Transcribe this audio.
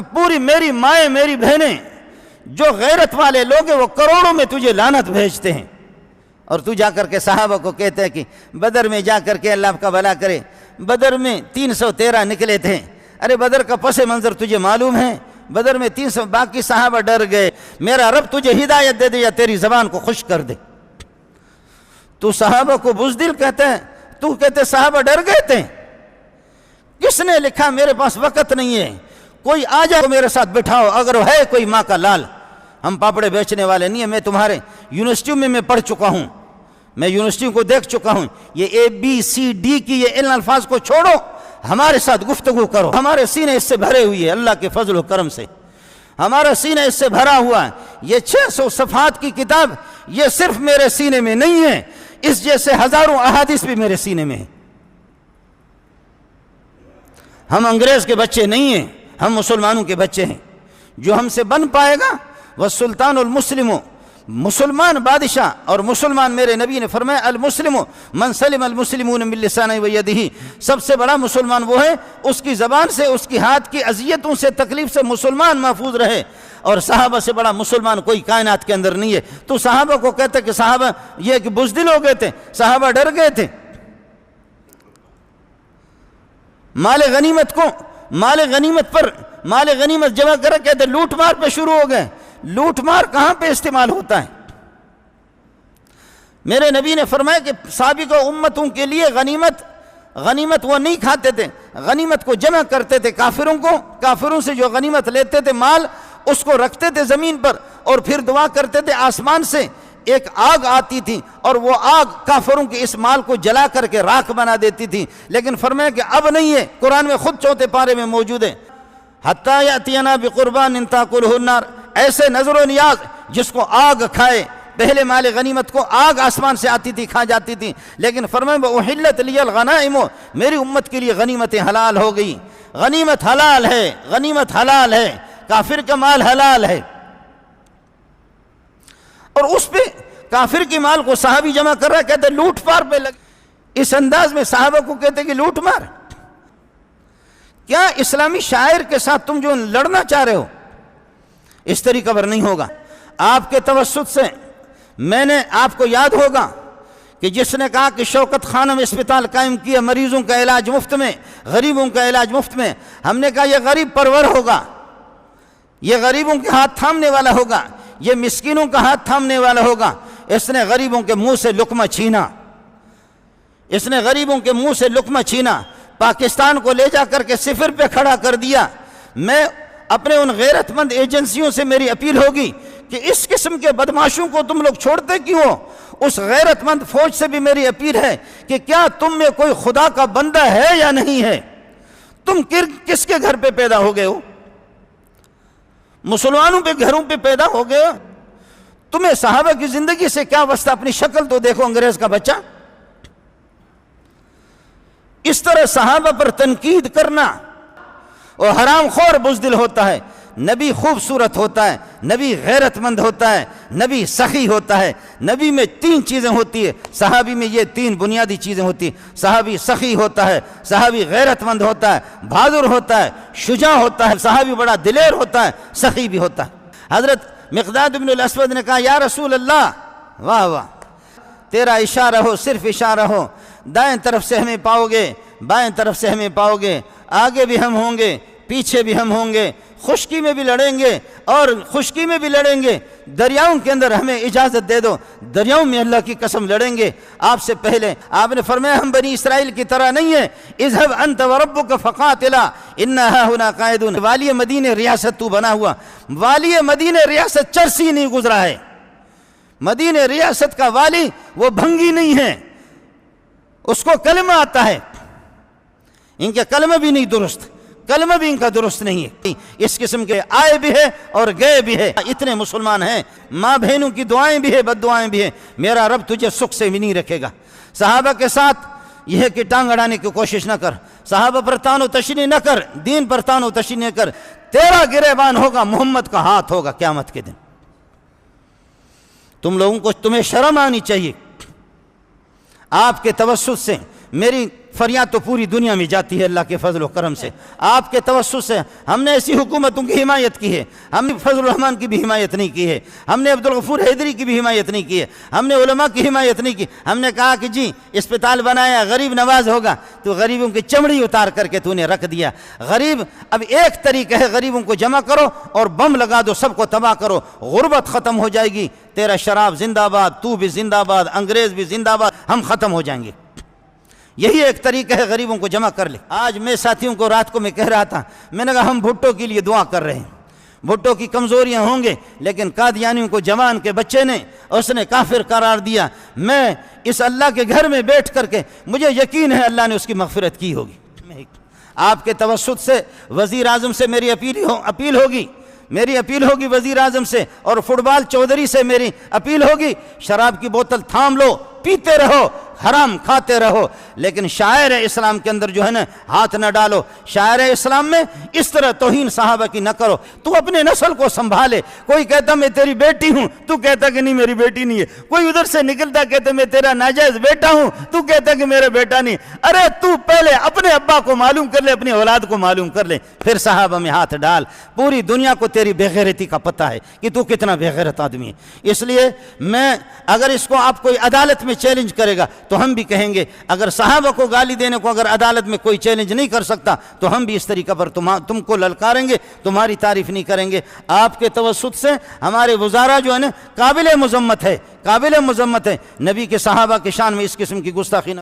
پوری میری مائیں میری بہنیں جو غیرت والے لوگ ہیں وہ کروڑوں میں تجھے لعنت بھیجتے ہیں، اور تو جا کر کے صحابہ کو کہتے ہیں کہ بدر میں جا کر کے اللہ آپ کا بھلا کرے، بدر میں 313 نکلے تھے۔ ارے بدر کا پس منظر تجھے معلوم ہے؟ بدر میں 300، باقی صحابہ ڈر گئے، میرا رب تجھے ہدایت دے دے یا تیری زبان کو خشک کر دے۔ تو صحابہ کو بزدل کہتے ہیں، تو کہتے صحابہ ڈر گئے تھے۔ کس نے لکھا؟ میرے پاس وقت نہیں ہے، کوئی آ جائے میرے ساتھ بٹھاؤ، اگر ہے کوئی ماں کا لال۔ ہم پاپڑے بیچنے والے نہیں ہیں، میں تمہارے یونیورسٹیوں میں پڑھ چکا ہوں، میں یونیورسٹیوں کو دیکھ چکا ہوں، یہ ABCD کی یہ ان الفاظ کو چھوڑو، ہمارے ساتھ گفتگو کرو۔ ہمارے سینے اس سے بھرے ہوئے ہیں، اللہ کے فضل و کرم سے ہمارا سینہ اس سے بھرا ہوا ہے۔ یہ 600 صفحات کی کتاب یہ صرف میرے سینے میں نہیں ہے، اس جیسے ہزاروں احادیث بھی میرے سینے میں ہیں۔ ہم انگریز کے بچے نہیں ہیں، ہم مسلمانوں کے بچے ہیں۔ جو ہم سے بن پائے گا والسلطان المسلم، مسلمان بادشاہ اور مسلمان، میرے نبی نے فرمایا المسلم من سلم المسلمون من لسانہ و یدہ، سب سے بڑا مسلمان وہ ہے اس کی زبان سے، اس کی ہاتھ کی اذیتوں سے، تکلیف سے مسلمان محفوظ رہے۔ اور صحابہ سے بڑا مسلمان کوئی کائنات کے اندر نہیں ہے۔ تو صحابہ کو کہتے کہ صحابہ یہ کہ بزدل ہو گئے تھے، صحابہ ڈر گئے تھے۔ مال غنیمت جمع کرے، کہتے لوٹ مار پہ شروع ہو گئے۔ لوٹ مار کہاں پہ استعمال ہوتا ہے؟ میرے نبی نے فرمایا کہ سابقہ امتوں کے لیے غنیمت وہ نہیں کھاتے تھے، غنیمت کو جمع کرتے تھے، کافروں سے جو غنیمت لیتے تھے مال، اس کو رکھتے تھے زمین پر، اور پھر دعا کرتے تھے آسمان سے ایک آگ آتی تھی، اور وہ آگ کافروں کے اس مال کو جلا کر کے راکھ بنا دیتی تھی۔ لیکن فرمایا کہ اب نہیں ہے، قرآن میں خود 4 پارے میں موجود ہے، حتیٰ یأتینا بقربان تاکلہ النار، ایسے نظر و نیاز جس کو آگ کھائے۔ پہلے مال غنیمت کو آگ آسمان سے آتی تھی، کھا جاتی تھی، لیکن فرمایا وَأُحِلَّتْ لِيَ الْغَنَائِمُ، میری امت کے لیے غنیمتیں حلال ہو گئی۔ غنیمت حلال ہے، کافر کا مال حلال ہے۔ اور اس پہ کافر کے مال کو صحابی جمع کر رہا ہے، کہتے لوٹ مار پہ لگ۔ اس انداز میں صحابہ کو کہتے کہ لوٹ مار، کیا اسلامی شاعر کے ساتھ تم جو لڑنا چاہ رہے ہو؟ اس طریقہ پر نہیں ہوگا۔ آپ کے توسط سے میں نے، آپ کو یاد ہوگا کہ جس نے کہا کہ شوکت خانم اسپتال قائم کیا، مریضوں کا علاج مفت میں، غریبوں کا علاج مفت میں، ہم نے کہا یہ غریب پرور ہوگا، یہ غریبوں کے ہاتھ تھامنے والا ہوگا، یہ مسکینوں کا ہاتھ تھامنے والا ہوگا۔ اس نے غریبوں کے منہ سے لقمہ چھینا، پاکستان کو لے جا کر کے صفر پہ کھڑا کر دیا۔ میں اپنے ان غیرت مند ایجنسیوں سے میری اپیل ہوگی کہ اس قسم کے بدماشوں کو تم لوگ چھوڑتے کیوں ہو؟ اس غیرت مند فوج سے بھی میری اپیل ہے کہ کیا تم میں کوئی خدا کا بندہ ہے یا نہیں ہے؟ تم کس کے گھر پہ پیدا ہو گئے ہو؟ مسلمانوں پہ گھروں پہ پیدا ہو گئے ہو؟ تمہیں صحابہ کی زندگی سے کیا واسطہ؟ اپنی شکل تو دیکھو، انگریز کا بچہ۔ اس طرح صحابہ پر تنقید کرنا، اور حرام خور بزدل ہوتا ہے۔ نبی خوبصورت ہوتا ہے، نبی غیرت مند ہوتا ہے، نبی سخی ہوتا ہے۔ نبی میں 3 چیزیں ہوتی ہیں، صحابی میں یہ 3 بنیادی چیزیں ہوتی ہیں۔ صحابی سخی ہوتا ہے، صحابی غیرت مند ہوتا ہے، بہادر ہوتا ہے، شجاع ہوتا ہے، صحابی بڑا دلیر ہوتا ہے، سخی بھی ہوتا ہے۔ حضرت مقداد بن الاسود نے کہا یا رسول اللہ، واہ واہ، تیرا اشارہ ہو، صرف اشارہ ہو، دائیں طرف سے ہمیں پاؤ گے، بائیں طرف سے ہمیں پاؤ گے، آگے بھی ہم ہوں گے، پیچھے بھی ہم ہوں گے، خشکی میں بھی لڑیں گے اور خشکی میں بھی لڑیں گے، دریاؤں کے اندر ہمیں اجازت دے دو، دریاؤں میں اللہ کی قسم لڑیں گے۔ آپ سے پہلے آپ نے فرمایا ہم بنی اسرائیل کی طرح نہیں ہیں، اذهب انت وربك فقاتلا انا هاهنا قاعدون۔ والی مدینہ ریاست تو بنا ہوا، والی مدینہ ریاست چرسی نہیں گزرا ہے، مدینہ ریاست کا والی وہ بھنگی نہیں ہے، اس کو کلمہ آتا ہے، ان کے کلمہ بھی نہیں درست، کلمہ بھی ان کا درست نہیں ہے۔ اس قسم کے آئے بھی ہے اور گئے بھی ہے، اتنے مسلمان ہیں، ماں بہنوں کی دعائیں بھی ہے، بد دعائیں بھی ہیں۔ میرا رب تجھے سکھ سے بھی نہیں رکھے گا۔ صحابہ کے ساتھ یہ ہے کہ ٹانگ اڑانے کی کوشش نہ کر، صحابہ پر تان و تشنیع نہ کر، دین پر تان و تشنیع نہ کر، تیرا گریبان ہوگا، محمد کا ہاتھ ہوگا قیامت کے دن۔ تم لوگوں کو، تمہیں شرم آنی چاہیے۔ آپ کے توسط سے میری فریاد تو پوری دنیا میں جاتی ہے اللہ کے فضل و کرم سے، آپ کے توسط سے۔ ہم نے ایسی حکومتوں کی حمایت کی ہے، ہم نے فضل الرحمان کی بھی حمایت نہیں کی ہے، ہم نے عبدالغفور حیدری کی بھی حمایت نہیں کی ہے، ہم نے علماء کی حمایت نہیں کی۔ ہم نے کہا کہ جی اسپتال بنایا، غریب نواز ہوگا، تو غریبوں کی چمڑی اتار کر کے تو نے رکھ دیا۔ غریب اب ایک طریقہ ہے، غریبوں کو جمع کرو اور بم لگا دو، سب کو تباہ کرو، غربت ختم ہو جائے گی، تیرا شراب زندہ باد، تو بھی زندہ باد، انگریز بھی زندہ باد، ہم ختم ہو جائیں گے۔ یہی ایک طریقہ ہے، غریبوں کو جمع کر لے۔ آج میں ساتھیوں کو رات کو میں کہہ رہا تھا، میں نے کہا ہم بھٹو کے لیے دعا کر رہے ہیں، بھٹو کی کمزوریاں ہوں گے، لیکن قادیانیوں کو جوان کے بچے نے اس نے کافر قرار دیا۔ میں اس اللہ کے گھر میں بیٹھ کر کے مجھے یقین ہے اللہ نے اس کی مغفرت کی ہوگی۔ آپ کے توسط سے وزیر اعظم سے میری اپیل ہوگی وزیر اعظم سے، اور فٹ بال چودھری سے میری اپیل ہوگی، شراب کی بوتل تھام لو، پیتے رہو، حرام کھاتے رہو، لیکن شاعر اسلام کے اندر جو ہے نا ہاتھ نہ ڈالو۔ شاعر اسلام میں اس طرح توہین صحابہ کی نہ کرو۔ تو اپنے نسل کو سنبھالے، کوئی کہتا میں تیری بیٹی ہوں، تو کہتا کہ نہیں میری بیٹی نہیں ہے، کوئی ادھر سے نکلتا کہتا میں تیرا ناجائز بیٹا ہوں، تو کہتا کہ میرا بیٹا نہیں۔ ارے تو پہلے اپنے ابا کو معلوم کر لے، اپنی اولاد کو معلوم کر لے، پھر صحابہ میں ہاتھ ڈال۔ پوری دنیا کو تیری بے غیرتی کا پتہ ہے کہ تو کتنا بے غیرت آدمی ہے۔ اس لیے میں اگر اس کو آپ کوئی عدالت میں چیلنج کرے گا تو ہم بھی کہیں گے، اگر صحابہ کو گالی دینے کو اگر عدالت میں کوئی چیلنج نہیں کر سکتا تو ہم بھی اس طریقہ پر تم کو للکاریں گے، تمہاری تعریف نہیں کریں گے۔ آپ کے توسط سے ہمارے وزراء جو ہے نا قابل مذمت ہے، نبی کے صحابہ کے شان میں اس قسم کی گستاخی نہ